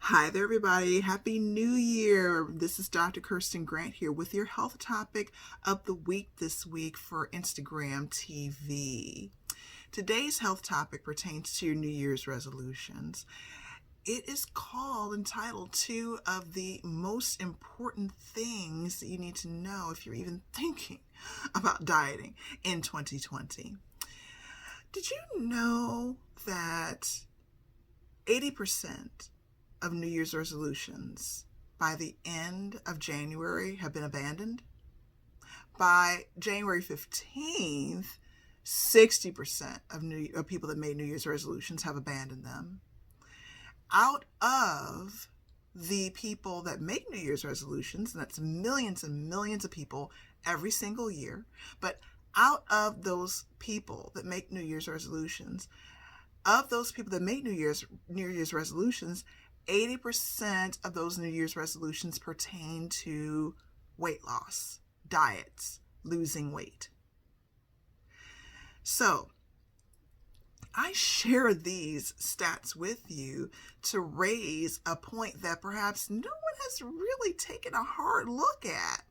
Hi there, everybody. Happy New Year. This is Dr. Kirsten Grant here with your health topic of the week this week for Instagram TV. Today's health topic pertains to your New Year's resolutions. It is entitled Two of the Most Important Things That You Need to Know If You're Even Thinking About Dieting in 2020. Did you know that 80% of New Year's resolutions by the end of January have been abandoned? By January 15th, 60% of people that made New Year's resolutions have abandoned them. Out of the people that make New Year's resolutions, and that's millions and millions of people every single year, but out of those people that make New Year's resolutions, of those people that make New Year's resolutions, 80% of those New Year's resolutions pertain to weight loss, diets, losing weight. So, I share these stats with you to raise a point that perhaps no one has really taken a hard look at.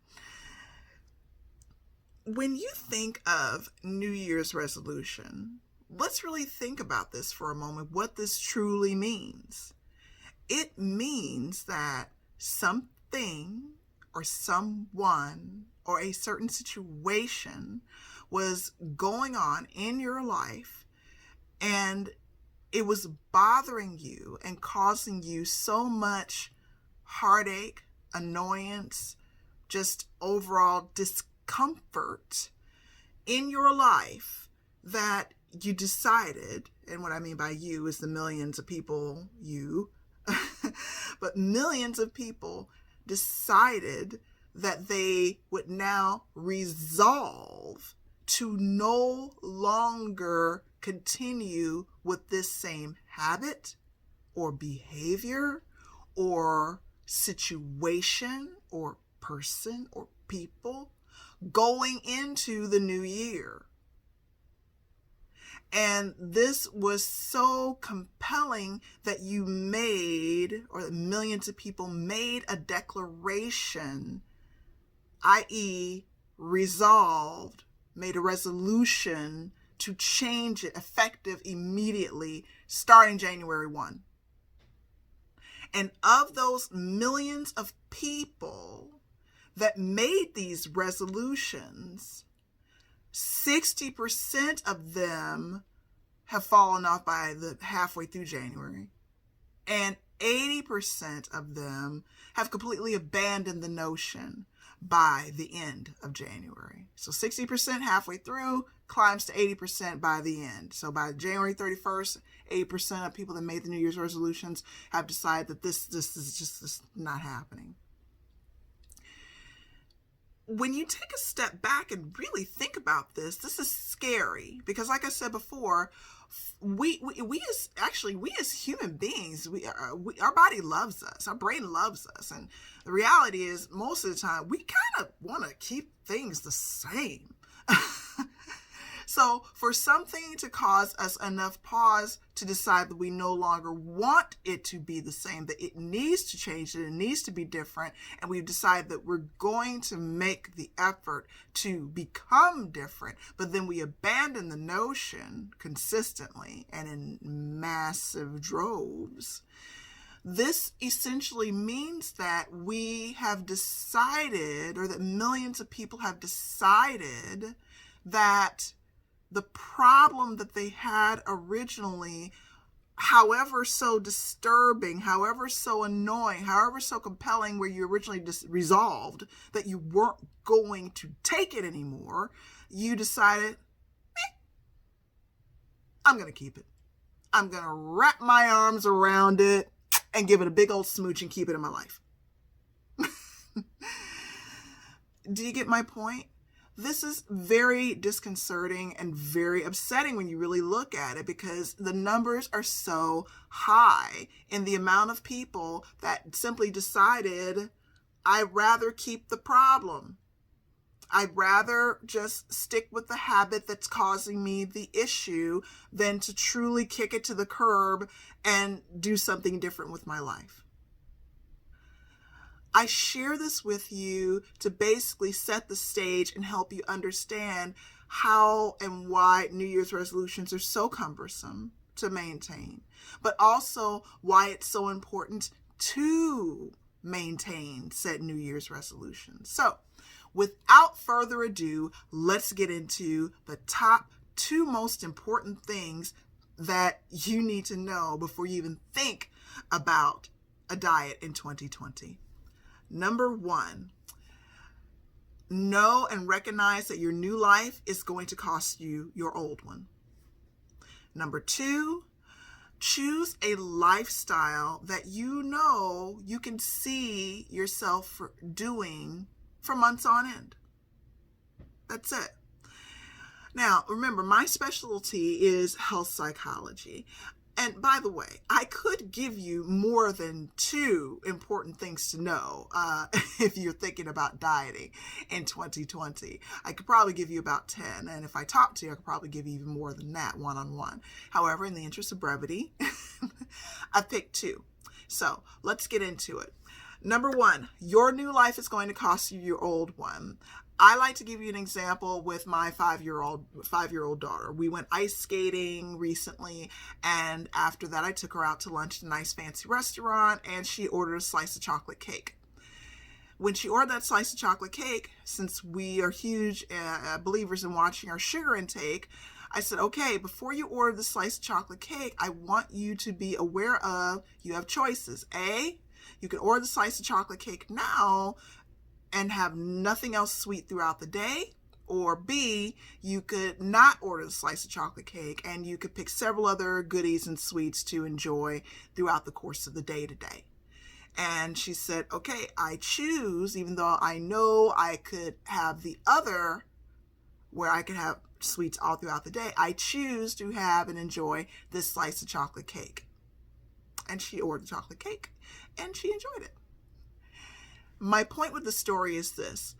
When you think of New Year's resolution, let's really think about this for a moment, what this truly means. It means that something or someone or a certain situation was going on in your life and it was bothering you and causing you so much heartache, annoyance, just overall discomfort in your life that you decided, and what I mean by you is the millions of people, but millions of people decided that they would now resolve to no longer continue with this same habit or behavior or situation or person or people going into the new year. And this was so compelling that you made, or that millions of people made, a declaration, i.e. resolved, made a resolution to change it effective immediately starting January 1. And of those millions of people that made these resolutions, 60% of them have fallen off by the halfway through January, and 80% of them have completely abandoned the notion by the end of January. So 60% halfway through climbs to 80% by the end. So by January 31st, 80% of people that made the New Year's resolutions have decided that this is just not happening. When you take a step back and really think about this is scary because, like I said before, we as human beings, our body loves us, our brain loves us, and the reality is most of the time we kind of want to keep things the same. So for something to cause us enough pause to decide that we no longer want it to be the same, that it needs to change, that it needs to be different, and we've decided that we're going to make the effort to become different, but then we abandon the notion consistently and in massive droves. This essentially means that we have decided, or that millions of people have decided, that the problem that they had originally, however so disturbing, however so annoying, however so compelling, where you originally just resolved that you weren't going to take it anymore, you decided, I'm going to keep it. I'm going to wrap my arms around it and give it a big old smooch and keep it in my life. Do you get my point? This is very disconcerting and very upsetting when you really look at it, because the numbers are so high in the amount of people that simply decided, I'd rather keep the problem. I'd rather just stick with the habit that's causing me the issue than to truly kick it to the curb and do something different with my life. I share this with you to basically set the stage and help you understand how and why New Year's resolutions are so cumbersome to maintain, but also why it's so important to maintain said New Year's resolutions. So, without further ado, let's get into the top 2 most important things that you need to know before you even think about a diet in 2020. Number 1, know and recognize that your new life is going to cost you your old one. Number 2, choose a lifestyle that you know you can see yourself doing for months on end. That's it. Now, remember, my specialty is health psychology. And by the way, I could give you more than 2 important things to know if you're thinking about dieting in 2020. I could probably give you about 10. And if I talk to you, I could probably give you even more than that one-on-one. However, in the interest of brevity, I picked 2. So let's get into it. Number 1, your new life is going to cost you your old one. I like to give you an example with my 5-year-old daughter. We went ice skating recently, and after that I took her out to lunch at a nice fancy restaurant, and she ordered a slice of chocolate cake. When she ordered that slice of chocolate cake, since we are huge believers in watching our sugar intake, I said, okay, before you order the slice of chocolate cake, I want you to be aware of, you have choices. A, you can order the slice of chocolate cake now and have nothing else sweet throughout the day. Or B, you could not order the slice of chocolate cake and you could pick several other goodies and sweets to enjoy throughout the course of the day today. And she said, okay, I choose, even though I know I could have the other where I could have sweets all throughout the day, I choose to have and enjoy this slice of chocolate cake. And she ordered the chocolate cake and she enjoyed it. My point with the story is this.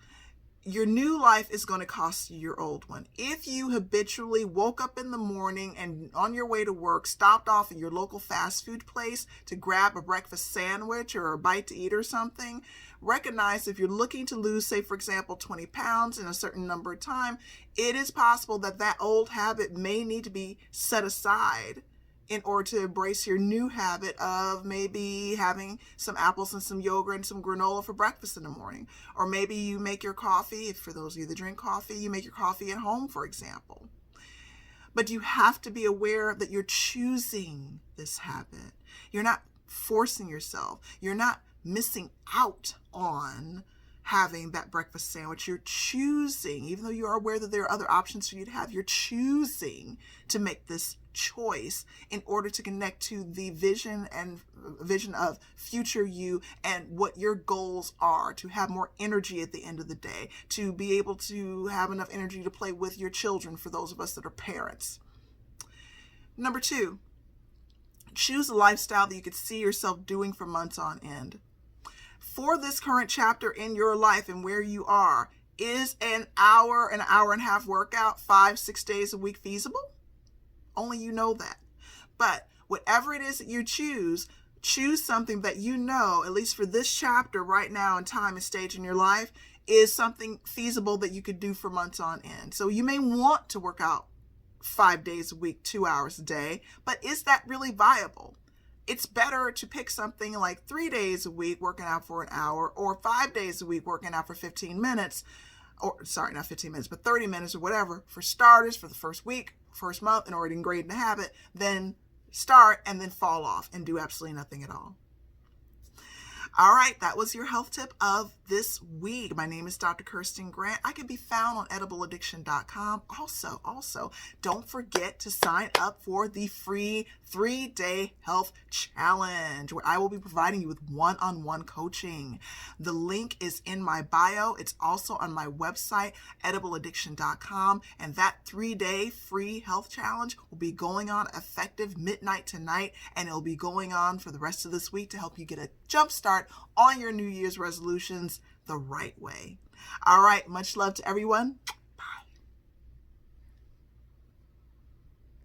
Your new life is going to cost you your old one. If you habitually woke up in the morning and on your way to work, stopped off at your local fast food place to grab a breakfast sandwich or a bite to eat or something, recognize if you're looking to lose, say, for example, 20 pounds in a certain number of time, it is possible that that old habit may need to be set aside in order to embrace your new habit of maybe having some apples and some yogurt and some granola for breakfast in the morning. Or maybe you make your coffee, if for those of you that drink coffee, you make your coffee at home, for example. But you have to be aware that you're choosing this habit. You're not forcing yourself. You're not missing out on having that breakfast sandwich. You're choosing, even though you are aware that there are other options for you to have, you're choosing to make this choice in order to connect to the vision of future you and what your goals are, to have more energy at the end of the day, to be able to have enough energy to play with your children for those of us that are parents. Number 2, choose a lifestyle that you could see yourself doing for months on end. For this current chapter in your life and where you are, is an hour and a half workout 5-6 days a week feasible? Only you know that. But whatever it is that you choose something that you know, at least for this chapter right now in time and stage in your life, is something feasible that you could do for months on end. So you may want to work out 5 days a week, 2 hours a day, but is that really viable? It's better to pick something like 3 days a week working out for an hour, or 5 days a week working out for 15 minutes, or sorry, not 15 minutes, but 30 minutes or whatever, for starters, for the first week, first month, in order to ingrain the habit, then start and then fall off and do absolutely nothing at all. All right, that was your health tip of this week. My name is Dr. Kirsten Grant. I can be found on edibleaddiction.com. Also, don't forget to sign up for the free 3-day health challenge, where I will be providing you with one-on-one coaching. The link is in my bio. It's also on my website, edibleaddiction.com. And that 3-day free health challenge will be going on effective midnight tonight, and it'll be going on for the rest of this week to help you get a jump start on your New Year's resolutions the right way. All right, much love to everyone.